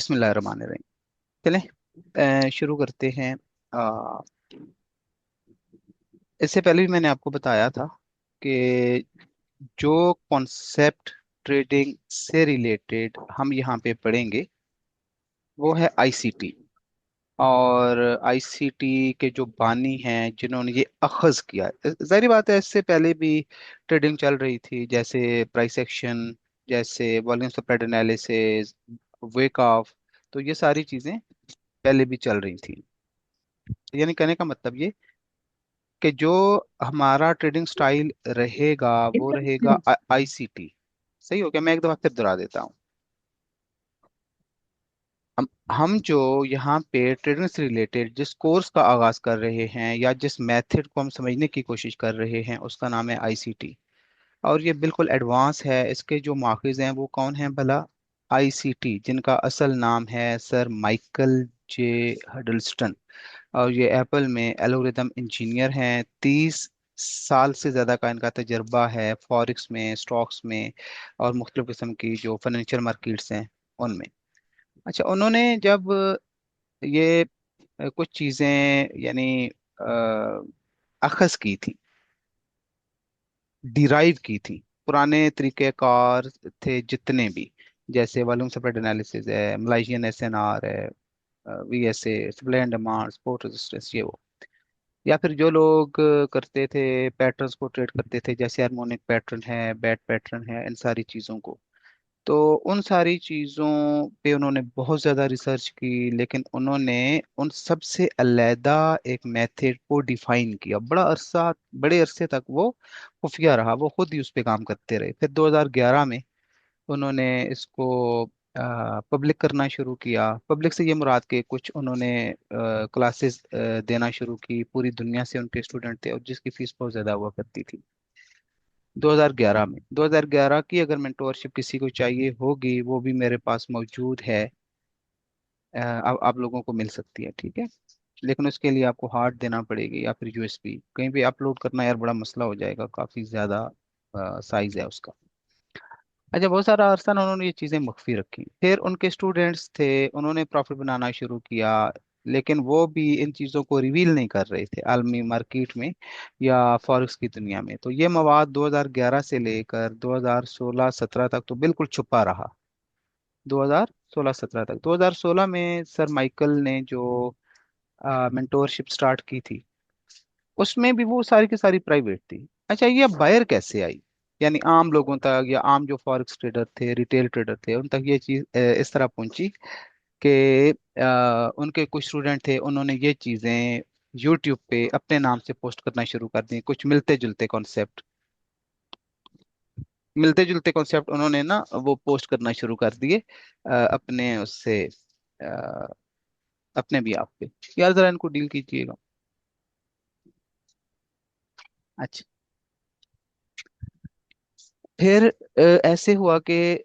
बिस्मिल्लाहिर्रहमानिर्रहीम। चलें शुरू करते हैं। अ, इससे पहले भी मैंने आपको बताया था कि जो कॉन्सेप्ट ट्रेडिंग से रिलेटेड हम यहाँ पे पढ़ेंगे वो है आईसीटी। और आईसीटी के जो बानी हैं जिन्होंने ये अखज़ किया है, जाहिर बात है इससे पहले भी ट्रेडिंग चल रही थी, जैसे प्राइस एक्शन, जैसे volume spread analysis, wake of. तो ये सारी चीज़ें पहले भी चल रही थी। यानी कहने का मतलब ये कि जो हमारा ट्रेडिंग स्टाइल रहेगा वो रहेगा आईसीटी। सही हो गया, मैं एक दफा फिर दोहरा देता हूँ। हम जो यहाँ पे ट्रेडिंग से रिलेटेड जिस कोर्स का आगाज कर रहे हैं या जिस मेथड को हम समझने की कोशिश कर रहे हैं उसका नाम है आईसीटी। और ये बिल्कुल एडवांस है। इसके जो माखिज हैं वो कौन हैं भला? आईसीटी, जिनका असल नाम है सर माइकल जे हडल्स्टन। और ये एप्पल में एल्गोरिदम इंजीनियर हैं। 30 साल से ज़्यादा का इनका तजर्बा है फॉरेक्स में, स्टॉक्स में और मुख्तलिफ किस्म की जो फाइनेंशियल मार्केट्स हैं उनमें। अच्छा, उन्होंने जब ये कुछ चीज़ें यानी अखज़ की थी, डिराइव की थी, पुराने तरीक़ेकार थे जितने भी, जैसे वॉल्यूम सेपरेट एनालिसिस है, मलाइशियन एसएनआर है, VSA, supply and demand, support resistance, ये वो। या फिर जो लोग करते थे पैटर्न्स को ट्रेड करते थे, जैसे हार्मोनिक पैटर्न है, बैट पैटर्न है, इन सारी चीज़ों को। तो उन सारी चीज़ों पे उन्होंने बहुत ज़्यादा रिसर्च की, लेकिन उन्होंने उन सब से अलहदा एक मेथड को डिफाइन किया। बड़े अरसे तक वो खुफिया रहा, वो खुद ही उस पे काम करते रहे। फिर 2011 में उन्होंने इसको पब्लिक करना शुरू किया। पब्लिक से ये मुराद के कुछ उन्होंने क्लासेस देना शुरू की। पूरी दुनिया से उनके स्टूडेंट थे और जिसकी फीस बहुत ज़्यादा हुआ करती थी। 2011 में, 2011 की अगर मेंटोरशिप किसी को चाहिए होगी वो भी मेरे पास मौजूद है। अब आप लोगों को मिल सकती है, ठीक है। लेकिन उसके लिए आपको हार्ड देना पड़ेगी या फिर यूएसबी। कहीं भी अपलोड करना यार बड़ा मसला हो जाएगा, काफ़ी ज़्यादा साइज है उसका। अच्छा, बहुत सारा अरसा ना उन्होंने ये चीज़ें मख्फी रखी। फिर उनके स्टूडेंट्स थे, उन्होंने प्रॉफिट बनाना शुरू किया। लेकिन वो भी इन चीज़ों को रिवील नहीं कर रहे थे आलमी मार्केट में या फॉरेक्स की दुनिया में। तो ये मवाद 2011 से लेकर 2016-17 तक तो बिल्कुल छुपा रहा। 2016-17 तक, 2016 में सर माइकल ने जो मेंटोरशिप स्टार्ट की थी उसमें भी वो सारी की सारी प्राइवेट थी। अच्छा, ये बायर कैसे आई? यानी आम लोगों तक या आम जो फॉरेक्स ट्रेडर थे, रिटेल ट्रेडर थे, उन तक ये चीज इस तरह पहुंची कि उनके कुछ स्टूडेंट थे, उन्होंने ये चीजें यूट्यूब पे अपने नाम से पोस्ट करना शुरू कर दी। कुछ मिलते जुलते कॉन्सेप्ट उन्होंने ना वो पोस्ट करना शुरू कर दिए अपने उससे, अ, अपने भी आप पे। यार जरा इनको डील कीजिएगा। अच्छा, फिर ऐसे हुआ कि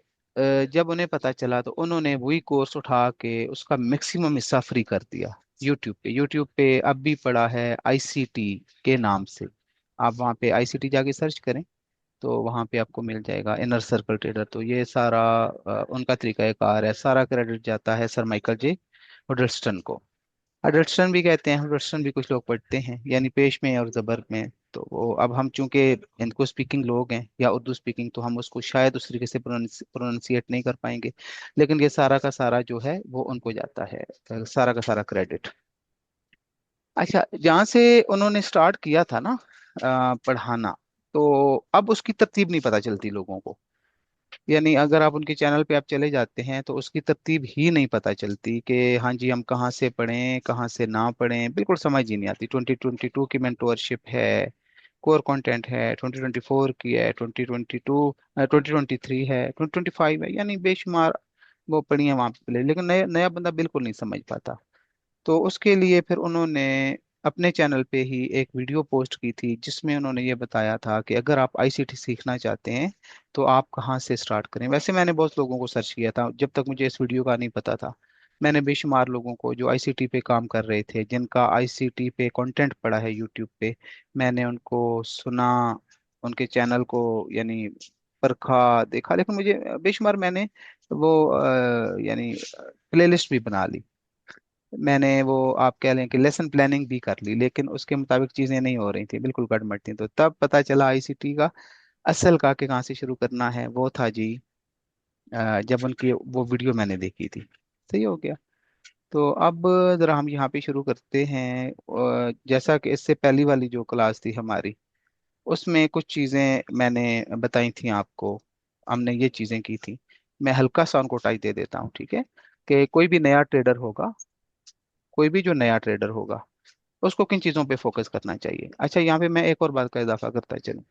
जब उन्हें पता चला तो उन्होंने वही कोर्स उठा के उसका मैक्सिमम हिस्सा फ्री कर दिया यूट्यूब पे। यूट्यूब पे अब भी पड़ा है आईसीटी के नाम से। आप वहाँ पे आईसीटी जाके सर्च करें तो वहाँ पे आपको मिल जाएगा इनर सर्कल ट्रेडर। तो ये सारा उनका तरीकाकार है। सारा क्रेडिट जाता है सर माइकल जे हुडलस्टन को। हडल्सन भी कहते हैं, हडल्सन भी कुछ लोग पढ़ते हैं, यानी पेश में और जबर में। तो वो अब हम चूंकि इनको स्पीकिंग लोग हैं या उर्दू स्पीकिंग, तो हम उसको शायद उस तरीके से प्रोनाउंसिएट नहीं कर पाएंगे। लेकिन ये सारा का सारा जो है वो उनको जाता है, सारा का सारा क्रेडिट। अच्छा, जहाँ से उन्होंने स्टार्ट किया था ना पढ़ाना, तो अब उसकी तरतीब नहीं पता चलती लोगों को। यानी अगर आप उनके चैनल पे आप चले जाते हैं तो उसकी तरतीब ही नहीं पता चलती कि हाँ जी हम कहाँ से पढ़ें कहाँ से ना पढ़ें, बिल्कुल समझ ही नहीं आती। 2022 की मेंटोरशिप है, कोर कंटेंट है, 2024 की है, 2022, 2023 है, 2025 है, यानी बेशुमार वो पढ़ी है वहाँ पे। लेकिन नया नया बंदा बिल्कुल नहीं समझ पाता। तो उसके लिए फिर उन्होंने अपने चैनल पे ही एक वीडियो पोस्ट की थी जिसमें उन्होंने ये बताया था कि अगर आप आईसीटी सीखना चाहते हैं तो आप कहाँ से स्टार्ट करें। वैसे मैंने बहुत लोगों को सर्च किया था, जब तक मुझे इस वीडियो का नहीं पता था। मैंने बेशुमार लोगों को जो आईसीटी पे काम कर रहे थे, जिनका आईसीटी पे कंटेंट पड़ा है यूट्यूब पे, मैंने उनको सुना, उनके चैनल को यानी परखा, देखा, लेकिन मुझे बेशुमार मैंने वो यानी प्लेलिस्ट भी बना ली। मैंने वो आप कह लें कि लेसन प्लानिंग भी कर ली, लेकिन उसके मुताबिक चीज़ें नहीं हो रही थी, बिल्कुल गड़बड़ थी। तो तब पता चला आईसीटी का असल का कि कहाँ से शुरू करना है, वो था जी जब उनकी वो वीडियो मैंने देखी थी। सही हो गया। तो अब ज़रा हम यहाँ पे शुरू करते हैं। जैसा कि इससे पहली वाली जो क्लास थी हमारी, उसमें कुछ चीज़ें मैंने बताई थी आपको, हमने ये चीज़ें की थी। मैं हल्का सा उनको टाइप दे देता हूँ, ठीक है। कि कोई भी नया ट्रेडर होगा, कोई भी जो नया ट्रेडर होगा, उसको किन चीज़ों पे फोकस करना चाहिए। अच्छा, यहाँ पे मैं एक और बात का इजाफा करता चलूँ।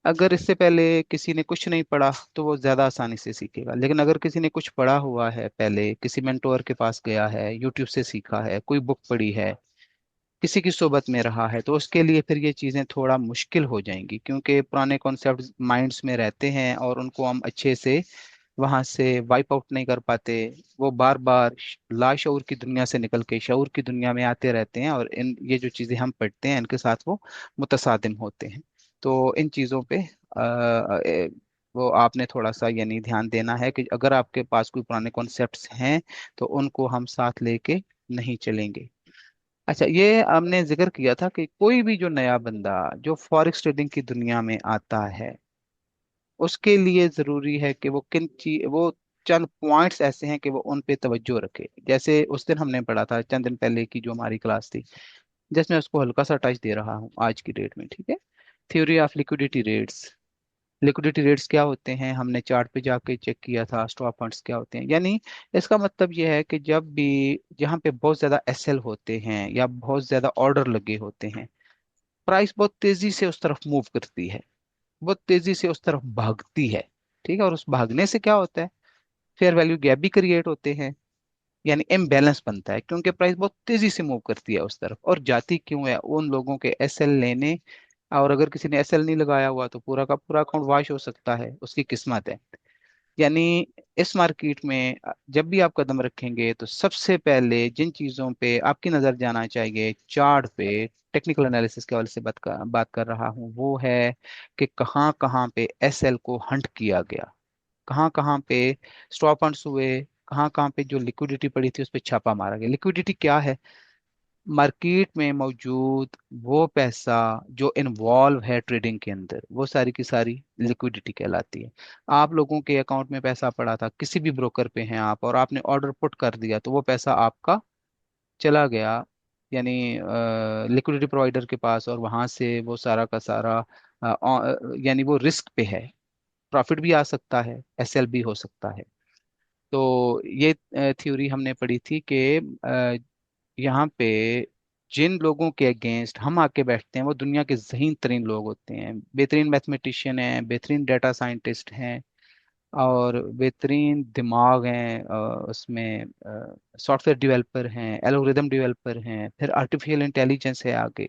अगर इससे पहले किसी ने कुछ नहीं पढ़ा तो वो ज़्यादा आसानी से सीखेगा, लेकिन अगर किसी ने कुछ पढ़ा हुआ है, पहले किसी मेंटोर के पास गया है, यूट्यूब से सीखा है, कोई बुक पढ़ी है, किसी की सोबत में रहा है, तो उसके लिए फिर ये चीज़ें थोड़ा मुश्किल हो जाएंगी, क्योंकि पुराने कॉन्सेप्ट माइंड्स में रहते हैं और उनको हम अच्छे से वहां से वाइप आउट नहीं कर पाते। वो बार बार लाशऊर की दुनिया से निकल के शऊर की दुनिया में आते रहते हैं, और इन ये जो चीज़ें हम पढ़ते हैं इनके साथ वो मुतसादिम होते हैं। तो इन चीज़ों पे वो आपने थोड़ा सा यानी ध्यान देना है कि अगर आपके पास कोई पुराने कॉन्सेप्ट्स हैं तो उनको हम साथ लेके नहीं चलेंगे। अच्छा, ये हमने जिक्र किया था कि कोई भी जो नया बंदा जो फॉरेक्स ट्रेडिंग की दुनिया में आता है, उसके लिए जरूरी है कि वो वो चंद पॉइंट्स ऐसे हैं कि वो उन पे तवज्जो रखे। जैसे उस दिन हमने पढ़ा था, चंद दिन पहले की जो हमारी क्लास थी, जिसमें उसको हल्का सा टच दे रहा हूँ आज की डेट में, ठीक है। Theory of liquidity rates. Liquidity rates क्या होते हैं, हमने चार्ट पे जाके चेक किया था। स्टॉप फंड्स क्या होते हैं, यानी इसका मतलब यह है कि जब भी जहाँ पे बहुत ज्यादा एसएल होते हैं या बहुत ज्यादा ऑर्डर लगे होते हैं, प्राइस बहुत तेजी से उस तरफ मूव करती है, बहुत तेजी से उस तरफ भागती है। ठीक है, और उस भागने से क्या होता है, फेयर वैल्यू गैप भी क्रिएट होते हैं, यानी इम्बैलेंस बनता है, क्योंकि प्राइस बहुत तेजी से मूव करती है उस तरफ। और जाती क्यों है, उन लोगों के एसएल लेने, और अगर किसी ने एसएल नहीं लगाया हुआ तो पूरा का पूरा अकाउंट वॉश हो सकता है, उसकी किस्मत है। यानी इस मार्केट में जब भी आप कदम रखेंगे तो सबसे पहले जिन चीजों पे आपकी नजर जाना चाहिए, चार्ट पे, टेक्निकल एनालिसिस के हवाले से बात कर रहा हूँ, वो है कि कहाँ कहाँ पे एसएल को हंट किया गया, कहाँ कहाँ पे स्टॉप फंड्स हुए, कहाँ कहाँ पे जो लिक्विडिटी पड़ी थी उस पर छापा मारा गया। लिक्विडिटी क्या है, मार्केट में मौजूद वो पैसा जो इन्वॉल्व है ट्रेडिंग के अंदर, वो सारी की सारी लिक्विडिटी कहलाती है। आप लोगों के अकाउंट में पैसा पड़ा था, किसी भी ब्रोकर पे हैं आप, और आपने ऑर्डर पुट कर दिया, तो वो पैसा आपका चला गया, यानी लिक्विडिटी प्रोवाइडर के पास, और वहां से वो सारा का सारा यानी वो रिस्क पे है। प्रॉफिट भी आ सकता है, एसएल भी हो सकता है। तो ये थ्योरी हमने पढ़ी थी कि यहाँ पे जिन लोगों के अगेंस्ट हम आके बैठते हैं वो दुनिया के जहीन तरीन लोग होते हैं, बेहतरीन मैथमेटिशियन हैं, बेहतरीन डाटा साइंटिस्ट हैं, और बेहतरीन दिमाग हैं, उसमें सॉफ्टवेयर डेवलपर हैं, एल्गोरिदम डेवलपर हैं, फिर आर्टिफिशियल इंटेलिजेंस है आगे।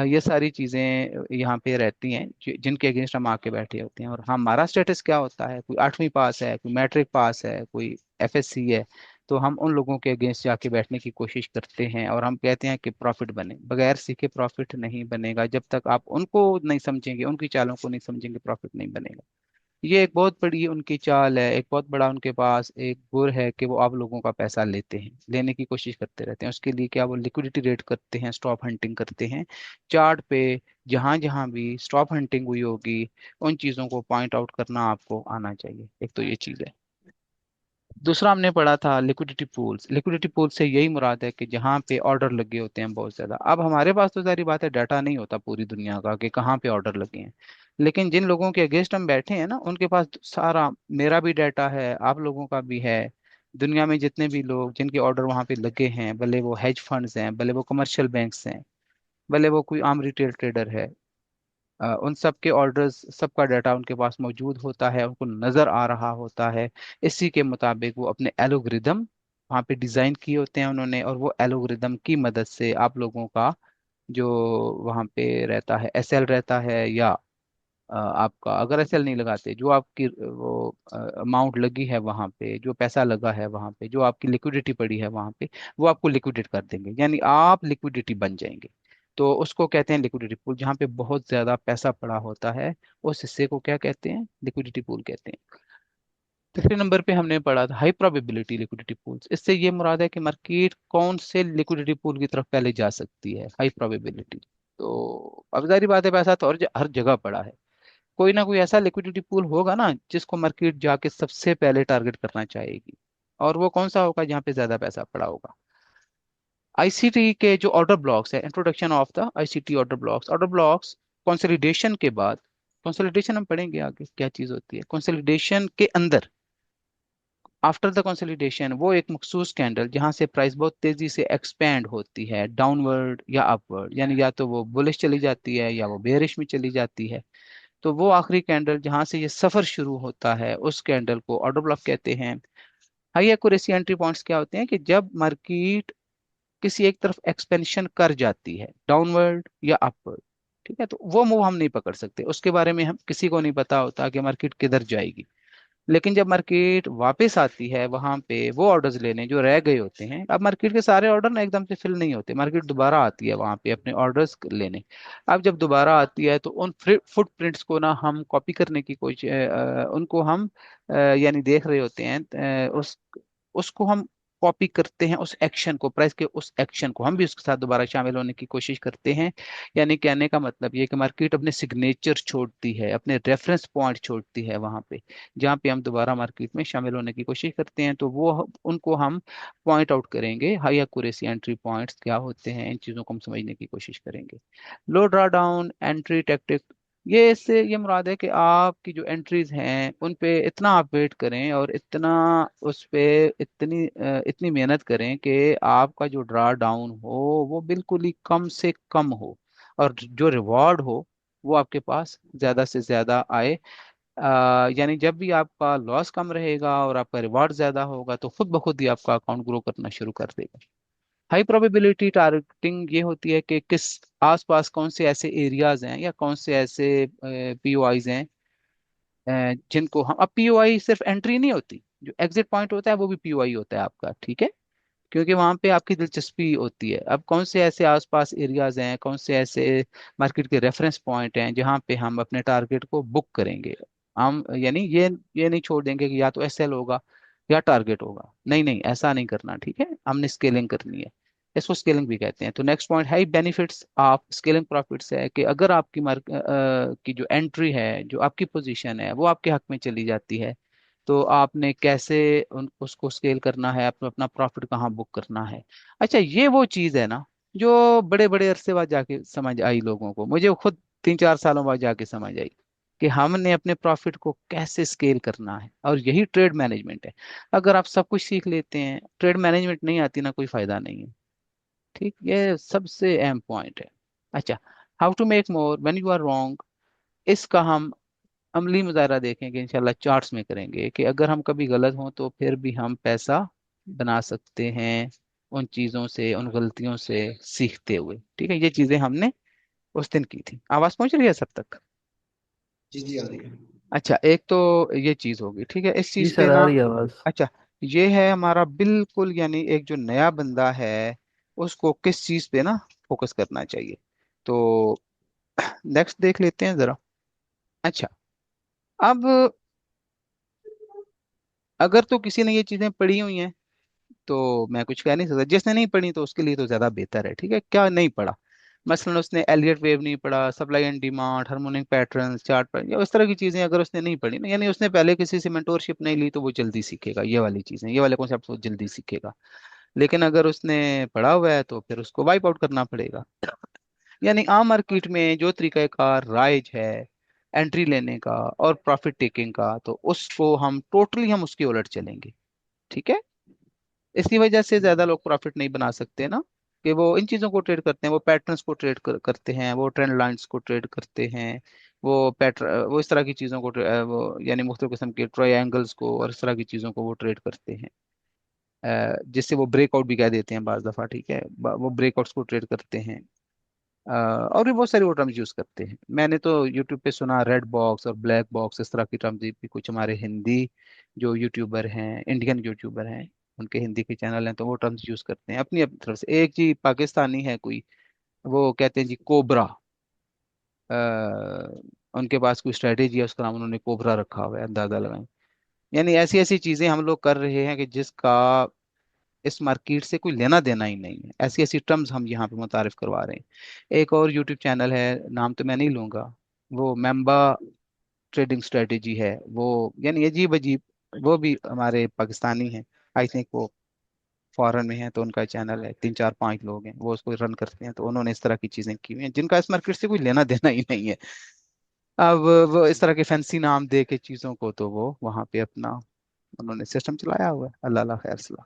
ये सारी चीज़ें यहाँ पे रहती हैं जिनके अगेंस्ट हम आके बैठे होते हैं। और हमारा स्टेटस क्या होता है, कोई 8वीं पास है, कोई मैट्रिक पास है, कोई एफएससी है, तो हम उन लोगों के अगेंस्ट जाके बैठने की कोशिश करते हैं, और हम कहते हैं कि प्रॉफिट बने। बगैर सीखे प्रॉफिट नहीं बनेगा, जब तक आप उनको नहीं समझेंगे, उनकी चालों को नहीं समझेंगे, प्रॉफिट नहीं बनेगा। ये एक बहुत बड़ी उनकी चाल है, एक बहुत बड़ा उनके पास एक गुर है कि वो आप लोगों का पैसा लेते हैं, लेने की कोशिश करते रहते हैं। उसके लिए क्या, वो लिक्विडिटी रेट करते हैं, स्टॉप हंटिंग करते हैं चार्ट पे। जहां जहां भी स्टॉप हंटिंग हुई होगी, उन चीजों को पॉइंट आउट करना आपको आना चाहिए। एक तो ये चीज है। दूसरा हमने पढ़ा था लिक्विडिटी पूल्स। लिक्विडिटी पूल से यही मुराद है कि जहाँ पे ऑर्डर लगे होते हैं बहुत ज्यादा। अब हमारे पास तो सारी बात है, डाटा नहीं होता पूरी दुनिया का कि कहाँ पे ऑर्डर लगे हैं, लेकिन जिन लोगों के अगेंस्ट हम बैठे हैं ना, उनके पास सारा, मेरा भी डाटा है, आप लोगों का भी है। दुनिया में जितने भी लोग जिनके ऑर्डर वहां पे लगे हैं, भले वो हेज फंड्स हैं, भले वो कमर्शियल बैंक्स हैं, भले वो कोई आम रिटेल ट्रेडर है, उन सब के ऑर्डर्स, सबका डाटा उनके पास मौजूद होता है, उनको नजर आ रहा होता है। इसी के मुताबिक वो अपने एलोग्रिदम वहाँ पे डिजाइन किए होते हैं उन्होंने, और वो एलोग्रिदम की मदद से आप लोगों का जो वहाँ पे रहता है एसएल रहता है, या आपका अगर एसएल नहीं लगाते, जो आपकी वो अमाउंट लगी है वहाँ पे, जो पैसा लगा है वहाँ पे, जो आपकी लिक्विडिटी पड़ी है वहाँ पे, वो आपको लिक्विडेट कर देंगे, यानी आप लिक्विडिटी बन जाएंगे। तो उसको कहते हैं लिक्विडिटी पूल, जहाँ पे बहुत ज्यादा पैसा पड़ा होता है उस हिस्से को क्या कहते हैं, लिक्विडिटी पूल कहते हैं। तीसरे नंबर पे हमने पढ़ा था हाई प्रोबेबिलिटी लिक्विडिटी पूल्स। इससे ये मुराद है कि मार्केट कौन से लिक्विडिटी पूल की तरफ पहले जा सकती है, हाई प्रोबेबिलिटी। तो अब जारी बात है, पैसा तो हर जगह पड़ा है, कोई ना कोई ऐसा लिक्विडिटी पूल होगा ना जिसको मार्केट जाके सबसे पहले टारगेट करना चाहेगी। और वो कौन सा होगा, जहाँ पे ज्यादा पैसा पड़ा होगा। आईसीटी के जो ऑर्डर ब्लॉक्स है, introduction of the ICT order blocks. Order blocks consolidation के बाद, कंसोलिडेशन हम पढ़ेंगे आगे क्या चीज होती है, कंसोलिडेशन के अंदर, आफ्टर द कंसोलिडेशन, वो एक मखसूस कैंडल जहां से प्राइस बहुत तेजी से एक्सपेंड होती है डाउनवर्ड या अपवर्ड, यानी या तो वो बुलिश चली जाती है या वो बेरिश में चली जाती है। तो वो आखिरी कैंडल जहां से ये सफर शुरू होता है उस कैंडल को ऑर्डर ब्लॉक कहते हैं। हाई एक्यूरेसी एंट्री पॉइंट्स क्या होते हैं कि जब मार्केट किसी एक तरफ एक्सपेंशन कर जाती है डाउनवर्ड या अपवर्ड, ठीक है, तो वो मूव हम नहीं पकड़ सकते, उसके बारे में हम किसी को नहीं पता होता कि मार्केट किधर जाएगी। लेकिन जब मार्केट वापस आती है वहां पे वो ऑर्डर्स लेने जो रह गए होते हैं, अब मार्केट के सारे ऑर्डर ना एकदम से फिल नहीं होते, मार्केट दोबारा आती है वहां पे अपने ऑर्डर्स लेने। अब जब दोबारा आती है तो उन फुटप्रिंट्स को ना हम कॉपी करने की कोशिश, उनको हम यानी देख रहे होते हैं, उसको हम कॉपी करते हैं, उस एक्शन को, प्राइस के उस एक्शन को हम भी उसके साथ दोबारा शामिल होने की कोशिश करते हैं। यानी कहने का मतलब ये कि मार्केट अपने सिग्नेचर छोड़ती है, अपने रेफरेंस पॉइंट छोड़ती है वहां पे, जहाँ पे हम दोबारा मार्केट में शामिल होने की कोशिश करते हैं, तो वो उनको हम पॉइंट आउट करेंगे। हाई एक्यूरेसी एंट्री पॉइंट्स क्या होते हैं, इन चीज़ों को हम समझने की कोशिश करेंगे। लो ड्रा डाउन एंट्री टेक्टिक, ये इससे ये मुराद है कि आपकी जो एंट्रीज हैं उन पे इतना आप वेट करें और इतना उस पे इतनी मेहनत करें कि आपका जो ड्रा डाउन हो वो बिल्कुल ही कम से कम हो, और जो रिवॉर्ड हो वो आपके पास ज्यादा से ज्यादा आए। यानी जब भी आपका लॉस कम रहेगा और आपका रिवॉर्ड ज्यादा होगा तो खुद ब खुद ही आपका अकाउंट ग्रो करना शुरू कर देगा। हाई प्रोबेबिलिटी टारगेटिंग ये होती है कि किस आसपास कौन से ऐसे एरियाज हैं या कौन से ऐसे पीओआईज हैं, जिनको हम, अब पीओआई सिर्फ एंट्री नहीं होती, जो एग्जिट पॉइंट होता है वो भी पीओआई होता है आपका, ठीक है, क्योंकि वहां पे आपकी दिलचस्पी होती है। अब कौन से ऐसे आसपास एरियाज हैं, कौन से ऐसे मार्केट के रेफरेंस पॉइंट हैं जहां पे हम अपने टारगेट को बुक करेंगे। हम यानी ये नहीं छोड़ देंगे कि या तो एसएल होगा या टारगेट होगा, नहीं नहीं, ऐसा नहीं करना, ठीक है, हमने स्केलिंग करनी है। इसको स्केलिंग भी कहते हैं। तो नेक्स्ट पॉइंट है बेनिफिट्स ऑफ स्केलिंग प्रॉफिट्स, है कि अगर आपकी की जो एंट्री है, जो आपकी पोजीशन है वो आपके हक में चली जाती है, तो आपने कैसे उसको स्केल करना है, अपना अपना प्रॉफिट कहाँ बुक करना है। अच्छा, ये वो चीज़ है ना जो बड़े बड़े अरसे बाद जाके समझ आई लोगों को, मुझे खुद 3-4 सालों बाद जाके समझ आई कि हमने अपने प्रॉफिट को कैसे स्केल करना है, और यही ट्रेड मैनेजमेंट है। अगर आप सब कुछ सीख लेते हैं, ट्रेड मैनेजमेंट नहीं आती ना, कोई फायदा नहीं है। ठीक, ये सबसे अहम पॉइंट है। अच्छा, how to make more when you are wrong, इसका हम अमली मुजाहरा देखेंगे इंशाल्लाह, चार्ट्स में करेंगे कि अगर हम कभी गलत हों तो फिर भी हम पैसा बना सकते हैं उन चीज़ों से, उन गलतियों से सीखते हुए। ठीक है, ये चीज़ें हमने उस दिन की थी। आवाज़ पहुंच रही है सब तक? जी जी, आ रही है। अच्छा, एक तो ये चीज़ होगी, ठीक है, इस जी चीज़ पे सर, आ ना। रही है आवाज। अच्छा, ये है हमारा बिल्कुल, यानी एक जो नया बंदा है उसको किस चीज़ पे ना फोकस करना चाहिए। तो नेक्स्ट देख लेते हैं जरा। अच्छा, अब अगर तो किसी ने ये चीज़ें पढ़ी हुई हैं तो मैं कुछ कह नहीं सकता, जिसने नहीं पढ़ी तो उसके लिए तो ज्यादा बेहतर है। ठीक है, क्या नहीं पढ़ा, मसलन उसने एलियट वेव नहीं पढ़ा, supply and demand, harmonic patterns, chart पर, या इस तरह की चीजें अगर उसने नहीं पढ़ी ना, यानी उसने पहले किसी से मेंटोरशिप नहीं ली, तो वो जल्दी सीखेगा ये वाली चीजें, ये वाले कॉन्सेप्ट वो जल्दी सीखेगा। लेकिन अगर उसने पढ़ा हुआ है तो फिर उसको वाइप आउट करना पड़ेगा। यानी आम मार्केट में जो तरीकाकार राइज है एंट्री लेने का और प्रॉफिट टेकिंग का, तो उसको हम टोटली हम उसके उलट चलेंगे। ठीक है, इसकी वजह से ज्यादा लोग प्रॉफिट नहीं बना सकते ना, कि वो इन चीजों को ट्रेड करते हैं, वो पैटर्न्स को करते हैं, वो ट्रेंड लाइंस को ट्रेड करते हैं, वो इस तरह की चीजों को वो यानी मुख्तलिफ किस्म के ट्रायंगल्स को और इस तरह की चीजों को वो ट्रेड करते हैं, जिससे वो ब्रेकआउट भी कह देते हैं बाज दफा। ठीक है, वो ब्रेकआउट्स को ट्रेड करते हैं, और भी बहुत सारी वो टर्म्स यूज करते हैं। मैंने तो यूट्यूब पे सुना रेड बॉक्स और ब्लैक बॉक्स, इस तरह की टर्म्स भी कुछ हमारे हिंदी जो यूट्यूबर हैं, इंडियन यूट्यूबर हैं, उनके हिंदी के चैनल हैं, तो वो टर्म्स यूज करते हैं अपनी अपनी तरफ से। एक जी पाकिस्तानी है कोई, वो कहते हैं जी कोबरा, उनके पास कोई स्ट्रेटेजी है, उसका नाम उन्होंने कोबरा रखा हुआ है, अंदाजा लगाएं। यानी ऐसी ऐसी चीजें हम लोग कर रहे हैं कि जिसका इस मार्केट से कोई लेना देना ही नहीं है, ऐसी ऐसी टर्म्स हम यहाँ पे मुतारिफ करवा रहे हैं। एक और यूट्यूब चैनल है, नाम तो मैं नहीं लूंगा, वो मेंबा ट्रेडिंग स्ट्रेटेजी है वो, यानी अजीब अजीब, वो भी हमारे पाकिस्तानी हैं, आई थिंक वो फॉरेन में है, तो उनका चैनल है, 3 4 5 लोग हैं वो उसको रन करते हैं, तो उन्होंने इस तरह की चीजें की हुई हैं जिनका इस मार्केट से कोई लेना देना ही नहीं है। अब वो इस तरह के फैंसी नाम दे के चीजों को, तो वो वहां पे अपना उन्होंने सिस्टम चलाया हुआ है, अल्लाह अल्लाह खैर सलाह।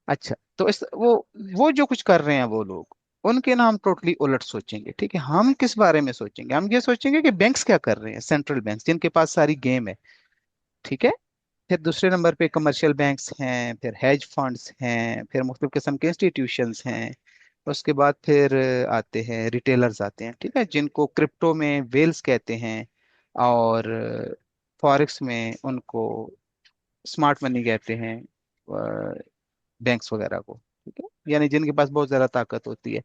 अच्छा, तो इस वो जो कुछ कर रहे हैं वो लोग, उनके नाम टोटली उलट सोचेंगे। ठीक है, हम किस बारे में सोचेंगे? हम ये सोचेंगे कि बैंक्स क्या कर रहे हैं, सेंट्रल बैंक्स जिनके पास सारी गेम है। ठीक है, फिर दूसरे नंबर पे कमर्शियल बैंक्स हैं, फिर हेज फंड्स हैं, फिर मुख्तलिफ किस्म के इंस्टीट्यूशंस हैं। उसके बाद फिर आते हैं रिटेलर्स आते हैं, ठीक है, जिनको क्रिप्टो में वेल्स कहते हैं, और फॉरेक्स में उनको स्मार्ट मनी कहते हैं, बैंक्स वगैरह को। ठीक है, यानी जिनके पास बहुत ज्यादा ताकत होती है,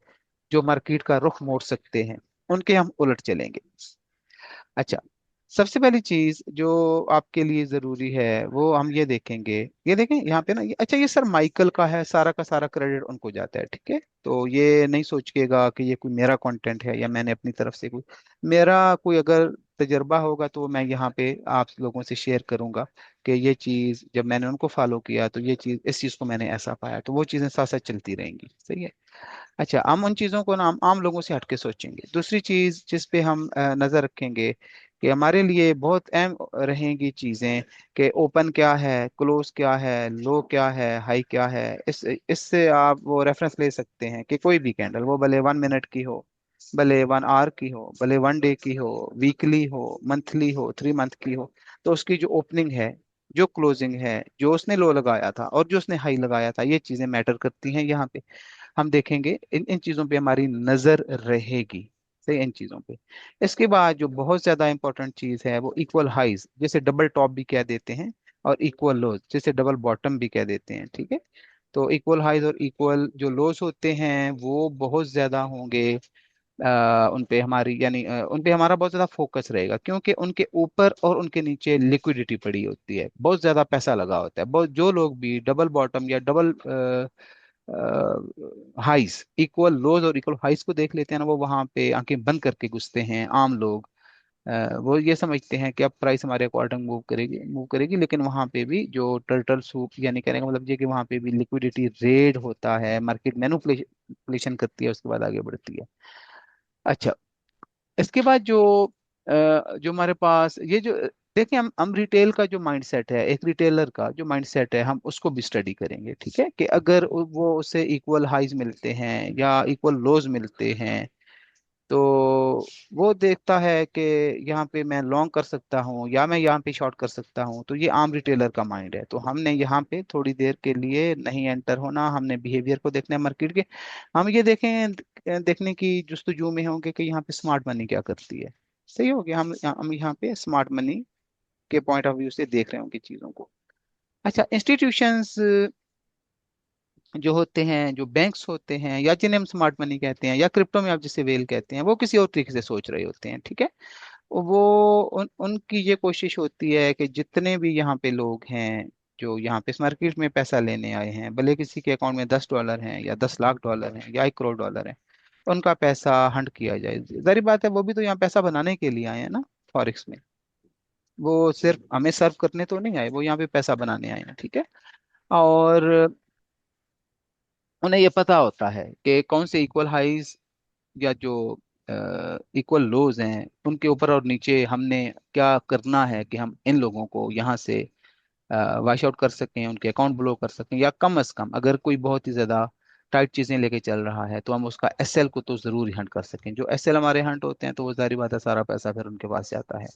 जो मार्केट का रुख मोड़ सकते हैं, उनके हम उलट चलेंगे। अच्छा, सबसे पहली चीज जो आपके लिए जरूरी है वो हम ये देखेंगे, ये देखें यहाँ पे ना, अच्छा ये सर माइकल का है, सारा का सारा क्रेडिट उनको जाता है। ठीक है, तो ये नहीं सोचिएगा कि ये कोई मेरा कंटेंट है या मैंने अपनी तरफ से कोई, मेरा कोई अगर तजर्बा होगा तो मैं यहाँ पे आप लोगों से शेयर करूंगा कि ये चीज जब मैंने उनको फॉलो किया तो ये चीज, इस चीज को मैंने ऐसा पाया, तो वो चीजें साथ साथ चलती रहेंगी। सही है। अच्छा, हम उन चीज़ों को ना हम आम लोगों से हटके सोचेंगे। दूसरी चीज़ जिस पे हम नज़र रखेंगे कि हमारे लिए बहुत अहम रहेंगी चीज़ें, कि ओपन क्या है, क्लोज क्या है, लो क्या है, हाई क्या है। इससे आप वो रेफरेंस ले सकते हैं कि कोई भी कैंडल, वो भले 1 मिनट की हो, भले 1 आवर की हो, भले 1 डे की हो, वीकली हो, मंथली हो, 3 मंथ की हो, तो उसकी जो ओपनिंग है, जो क्लोजिंग है, जो उसने लो लगाया था और जो उसने हाई लगाया था, ये चीज़ें मैटर करती हैं यहाँ पे। हम देखेंगे, इन इन चीजों पे हमारी नजर रहेगी। सही, इन चीजों पे। इसके बाद जो बहुत ज्यादा इंपॉर्टेंट चीज है वो इक्वल हाइज, जैसे डबल टॉप भी कह देते हैं, और इक्वल लोज जैसे डबल बॉटम भी कह देते हैं। ठीक है, तो इक्वल हाइज और इक्वल जो लोज होते हैं वो बहुत ज्यादा होंगे। उन पे हमारी यानी उन पे हमारा बहुत ज्यादा फोकस रहेगा, क्योंकि उनके ऊपर और उनके नीचे लिक्विडिटी पड़ी होती है, बहुत ज्यादा पैसा लगा होता है। बहुत जो लोग भी डबल बॉटम या डबल हाइस, इक्वल लोज और इक्वल हाइस को देख लेते हैं ना, वो वहां पे आंखें बंद करके घुसते हैं। आम लोग वो ये समझते हैं कि अब प्राइस हमारे अकॉर्डिंग मूव करेगी, लेकिन वहां पे भी जो टर्टल सूप, यानी कहने का मतलब ये कि वहां पे भी लिक्विडिटी रेड होता है, मार्केट मैनिपुलेशन करती है, उसके बाद आगे बढ़ती है। अच्छा, इसके बाद जो हमारे पास ये जो, देखिए हम रिटेल का जो माइंडसेट है, एक रिटेलर का जो माइंडसेट है, हम उसको भी स्टडी करेंगे। ठीक है, कि अगर वो उसे इक्वल हाइज मिलते हैं या इक्वल लोज मिलते हैं, तो वो देखता है कि यहाँ पे मैं लॉन्ग कर सकता हूँ या मैं यहाँ पे शॉर्ट कर सकता हूँ, तो ये आम रिटेलर का माइंड है। तो हमने यहाँ पे थोड़ी देर के लिए नहीं एंटर होना, हमने बिहेवियर को देखना है मार्केट के। हम ये देखने की जुस्तजू में होंगे कि यहाँ पे स्मार्ट मनी क्या करती है। सही हो गया, हम यहाँ पे स्मार्ट मनी के पॉइंट ऑफ व्यू से देख रहे होंगे चीज़ों को। अच्छा, इंस्टीट्यूशंस जो होते हैं, जो बैंक्स होते हैं, या जिन्हें हम स्मार्ट मनी कहते हैं, या क्रिप्टो में आप जिसे वेल कहते हैं, वो किसी और तरीके से सोच रहे होते हैं। ठीक है, वो उनकी ये कोशिश होती है कि जितने भी यहाँ पे लोग हैं जो यहाँ पे इस मार्केट में पैसा लेने आए हैं, भले किसी के अकाउंट में $10 हैं या 10 लाख डॉलर हैं या 1 करोड़ डॉलर है, उनका पैसा हंट किया जाए। जारी बात है, वो भी तो यहाँ पैसा बनाने के लिए आए हैं ना, फॉरेक्स में। वो सिर्फ हमें सर्व करने तो नहीं आए, वो यहाँ पे पैसा बनाने आए हैं। ठीक है, और उन्हें ये पता होता है कि कौन से इक्वल हाइज या जो इक्वल लोज हैं, उनके ऊपर और नीचे हमने क्या करना है कि हम इन लोगों को यहाँ से वॉश आउट कर सकें, उनके अकाउंट ब्लॉक कर सकें, या कम अज कम अगर कोई बहुत ही ज्यादा टाइट चीजें लेके चल रहा है तो हम उसका एसएल को तो जरूर ही हंट कर सकें। जो एसएल हमारे हंट होते हैं तो वो जारी बात है, सारा पैसा फिर उनके पास जाता है।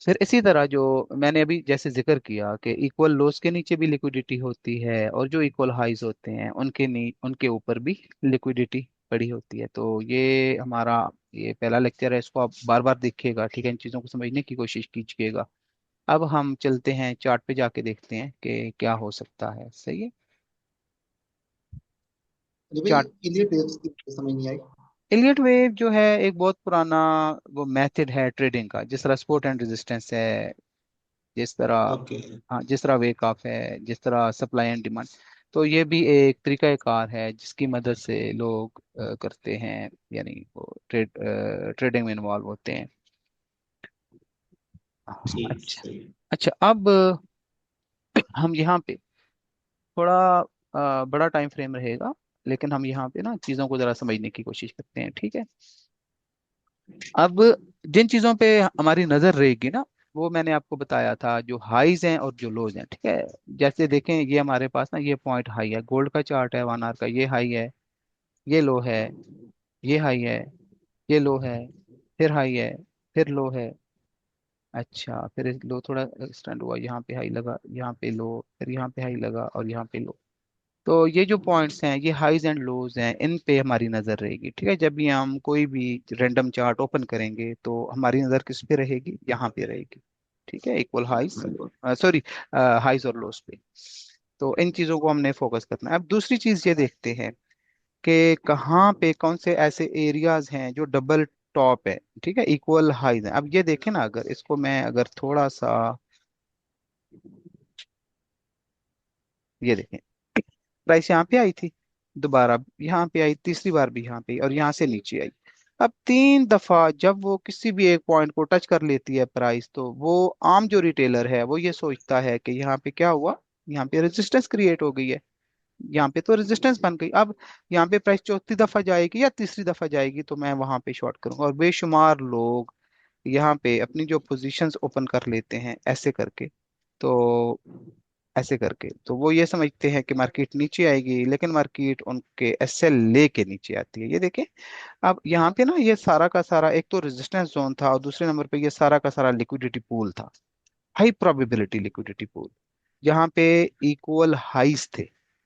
फिर इसी तरह जो मैंने अभी जैसे जिक्र किया कि इक्वल लोस के नीचे भी लिक्विडिटी होती है, और जो इक्वल हाइज होते हैं उनके ऊपर भी लिक्विडिटी पड़ी होती है। तो ये हमारा ये पहला लेक्चर है, इसको आप बार बार देखिएगा। ठीक है, इन चीज़ों को समझने की कोशिश कीजिएगा। अब हम चलते हैं चार्ट पे जाके देखते हैं कि क्या हो सकता है। सही है। अरे भाई, चार्ट। इलियट वेव्स की समझ नहीं आई। इलियट वेव जो है एक बहुत पुराना वो मेथड है ट्रेडिंग का, जिस तरह सपोर्ट एंड रेजिस्टेंस है, जिस तरह, ओके। हाँ जिस तरह वेक ऑफ है, जिस तरह सप्लाई एंड डिमांड। तो ये भी एक तरीकाकार है जिसकी मदद से लोग करते हैं, यानी वो ट्रेडिंग में इन्वॉल्व होते हैं। ठीक, अच्छा। सही। अच्छा, अब हम यहाँ पे थोड़ा बड़ा टाइम फ्रेम रहेगा, लेकिन हम यहाँ पे ना चीज़ों को ज़रा समझने की कोशिश करते हैं, ठीक है। अब जिन चीज़ों पे हमारी नज़र रहेगी ना, वो मैंने आपको बताया था, जो हाईज हैं और जो लोज हैं, ठीक है। जैसे देखें, ये हमारे पास ना ये पॉइंट हाई है, गोल्ड का चार्ट है 1 आवर का, ये हाई है, ये लो है, ये हाई है, ये लो है, फिर हाई है, फिर लो है। अच्छा, फिर लो थोड़ा एक्सटेंड हुआ, यहाँ पे हाई लगा, यहाँ पे लो, फिर यहाँ पे हाई लगा और यहाँ पे लो। तो ये जो पॉइंट्स हैं, ये हाईज एंड लोज हैं, इन पे हमारी नजर रहेगी, ठीक है। जब भी हम कोई भी रैंडम चार्ट ओपन करेंगे तो हमारी नजर किस पे रहेगी, यहाँ पे रहेगी, ठीक है, इक्वल हाईज, सॉरी, हाईज और लोज पे। तो इन चीजों को हमने फोकस करना है। अब दूसरी चीज ये देखते हैं कि कहाँ पे कौन से ऐसे एरियाज हैं जो डबल टॉप है, ठीक है, इक्वल हाईज है। अब ये देखें ना, अगर इसको मैं अगर थोड़ा सा, ये देखें, प्राइस यहाँ पे आई थी, दोबारा यहाँ पे आई, तीसरी बार भी यहाँ पे आई, और यहाँ से नीचे आई। अब 3 दफा जब वो किसी भी एक पॉइंट को टच कर लेती है प्राइस, तो वो आम जो रिटेलर है वो ये सोचता है कि यहाँ पे क्या हुआ, यहाँ पे रेजिस्टेंस क्रिएट हो गई है, यहाँ पे तो रेजिस्टेंस बन गई। अब यहाँ पे प्राइस चौथी दफा जाएगी या तीसरी दफा जाएगी तो मैं वहां पे शॉर्ट करूंगा, और बेशुमार लोग यहाँ पे अपनी जो पोजीशंस ओपन कर लेते हैं ऐसे करके। तो ऐसे करके तो वो ये समझते हैं कि मार्केट नीचे आएगी, लेकिन मार्केट उनके एसएल लेके नीचे आती है, ये देखें। अब यहाँ पे ना ये सारा का सारा एक तो रेजिस्टेंस जोन था, और दूसरे नंबर पे ये सारा का सारा लिक्विडिटी पूल था, हाई प्रोबेबिलिटी लिक्विडिटी पूल, जहाँ पे इक्वल हाइस थे,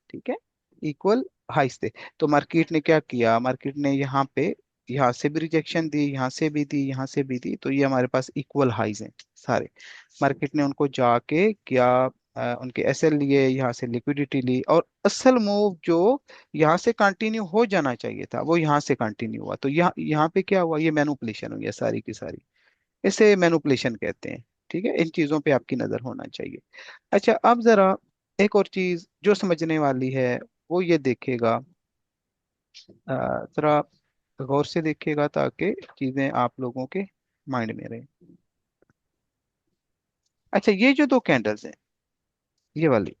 ठीक है, इक्वल हाइस थे। तो मार्केट ने क्या किया, मार्केट ने यहाँ पे, यहाँ से भी रिजेक्शन दी, यहाँ से भी दी, यहाँ से भी दी, तो ये हमारे पास इक्वल हाइस हैं सारे। मार्केट ने उनको जाके क्या, उनके एसएल लिए, यहाँ से लिक्विडिटी ली, और असल मूव जो यहाँ से कंटिन्यू हो जाना चाहिए था वो यहाँ से कंटिन्यू हुआ। तो यहाँ यहाँ पे क्या हुआ, ये मैनिपुलेशन हुई है सारी की सारी, इसे मैनिपुलेशन कहते हैं, ठीक है। इन चीजों पे आपकी नजर होना चाहिए। अच्छा, अब जरा एक और चीज जो समझने वाली है वो ये देखेगा, जरा गौर से देखिएगा ताकि चीजें आप लोगों के माइंड में रहे। अच्छा, ये जो दो कैंडल्स हैं, ये वाली,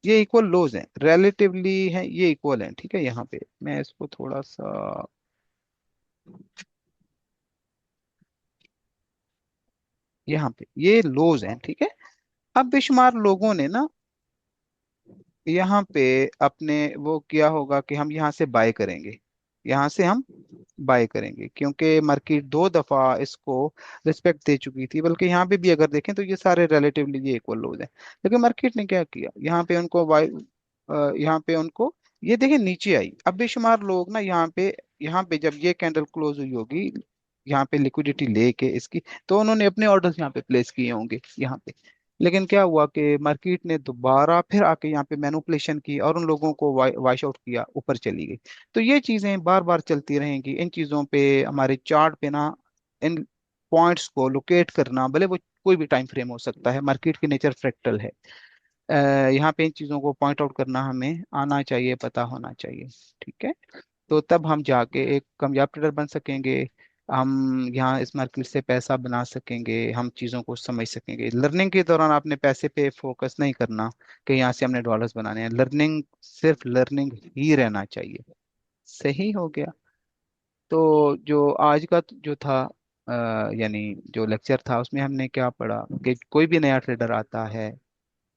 ये इक्वल लोज हैं, रिलेटिवली हैं, ये इक्वल हैं, ठीक है। यहाँ पे मैं इसको थोड़ा सा, यहाँ पे ये लोज हैं, ठीक है। अब बेशुमार लोगों ने ना यहाँ पे अपने वो किया होगा कि हम यहाँ से बाय करेंगे, यहाँ से हम बाय करेंगे, क्योंकि मार्केट 2 दफा इसको रिस्पेक्ट दे चुकी थी। बल्कि यहाँ पे भी अगर देखें तो ये सारे रिलेटिवली ये इक्वल लोग हैं। लेकिन मार्केट ने क्या किया, यहाँ पे उनको बाय, यहाँ पे उनको, ये देखें नीचे आई। अब बेशुमार लोग ना यहाँ पे जब ये कैंडल क्लोज हुई होगी, यहाँ पे लिक्विडिटी लेके इसकी, तो उन्होंने अपने ऑर्डर्स यहाँ पे प्लेस किए होंगे यहाँ पे। लेकिन क्या हुआ कि मार्केट ने दोबारा फिर आके यहाँ पे मैनिपुलेशन की और उन लोगों को वॉश आउट किया, ऊपर चली गई। तो ये चीजें बार बार चलती रहेंगी। इन चीजों पे हमारे चार्ट पे ना, इन पॉइंट्स को लोकेट करना, भले वो कोई भी टाइम फ्रेम हो सकता है, मार्केट की नेचर फ्रैक्टल है। अ, यहाँ पे इन चीजों को पॉइंट आउट करना हमें आना चाहिए, पता होना चाहिए, ठीक है। तो तब हम जाके एक कामयाब ट्रेडर बन सकेंगे। हम यहाँ इस मार्केट से पैसा बना सकेंगे, हम चीज़ों को समझ सकेंगे। लर्निंग के दौरान आपने पैसे पे फोकस नहीं करना कि यहाँ से हमने डॉलर्स बनाने हैं, लर्निंग सिर्फ लर्निंग ही रहना चाहिए। सही हो गया। तो जो आज का जो था, यानी जो लेक्चर था, उसमें हमने क्या पढ़ा कि कोई भी नया ट्रेडर आता है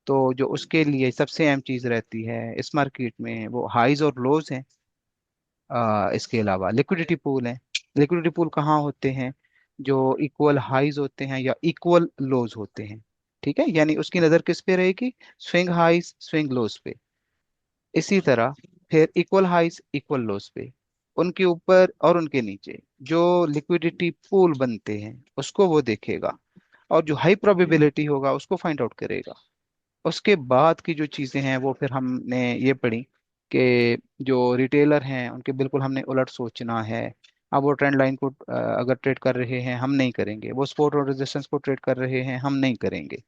तो जो उसके लिए सबसे अहम चीज़ रहती है इस मार्केट में, वो हाइज और लोज हैं। इसके अलावा लिक्विडिटी पूल है। लिक्विडिटी पूल कहाँ होते हैं, जो इक्वल हाइज होते हैं या इक्वल लोज होते हैं, ठीक है। यानी उसकी नज़र किस पे रहेगी, स्विंग हाइज स्विंग लोज पे। इसी तरह फिर इक्वल हाइज इक्वल लोज पे, उनके ऊपर और उनके नीचे जो लिक्विडिटी पूल बनते हैं उसको वो देखेगा, और जो हाई प्रोबेबिलिटी होगा उसको फाइंड आउट करेगा। उसके बाद की जो चीज़ें हैं वो फिर हमने ये पढ़ी कि जो रिटेलर हैं उनके बिल्कुल हमने उलट सोचना है। अब वो ट्रेंड लाइन को अगर ट्रेड कर रहे हैं हम नहीं करेंगे, वो सपोर्ट और रेजिस्टेंस को ट्रेड कर रहे हैं हम नहीं करेंगे,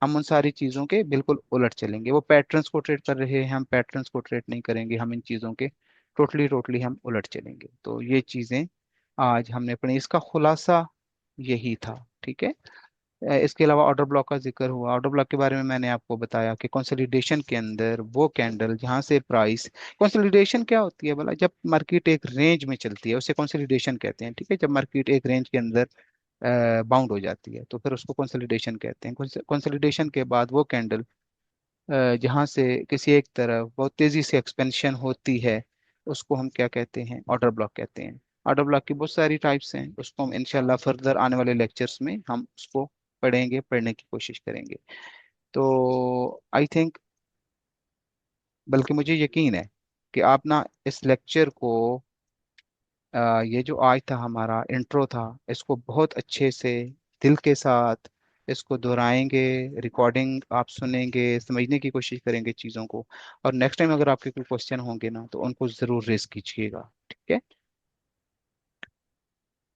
हम उन सारी चीज़ों के बिल्कुल उलट चलेंगे। वो पैटर्न्स को ट्रेड कर रहे हैं हम पैटर्न्स को ट्रेड नहीं करेंगे, हम इन चीज़ों के टोटली टोटली हम उलट चलेंगे। तो ये चीज़ें आज हमने पढ़ी, इसका खुलासा यही था। ठीक है। इसके अलावा ऑर्डर ब्लॉक का जिक्र हुआ। ऑर्डर ब्लॉक के बारे में मैंने आपको बताया कि कंसोलिडेशन के अंदर वो कैंडल जहां से प्राइस, कंसोलिडेशन क्या होती है भला, जब मार्केट एक रेंज में चलती है उसे कंसोलिडेशन कहते हैं। ठीक है। जब मार्केट एक रेंज के अंदर बाउंड हो जाती है तो फिर उसको कंसोलिडेशन कहते हैं। कंसोलिडेशन के बाद वो कैंडल जहां से किसी एक तरफ बहुत तेजी से एक्सपेंशन होती है उसको हम क्या कहते हैं, ऑर्डर ब्लॉक कहते हैं। ऑर्डर ब्लॉक की बहुत सारी टाइप्स हैं, उसको हम इंशाल्लाह फर्दर आने वाले लेक्चर्स में हम उसको पढ़ेंगे, पढ़ने की कोशिश करेंगे। तो आई थिंक, बल्कि मुझे यकीन है कि आप ना इस लेक्चर को ये जो आज था हमारा इंट्रो था, इसको बहुत अच्छे से दिल के साथ इसको दोहराएंगे, रिकॉर्डिंग आप सुनेंगे, समझने की कोशिश करेंगे चीज़ों को। और नेक्स्ट टाइम अगर आपके कोई क्वेश्चन होंगे ना तो उनको ज़रूर रेस कीजिएगा। ठीक है।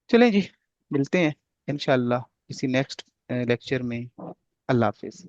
चलें जी, मिलते हैं इंशाल्लाह किसी नेक्स्ट लेक्चर में। अल्लाह हाफिज़।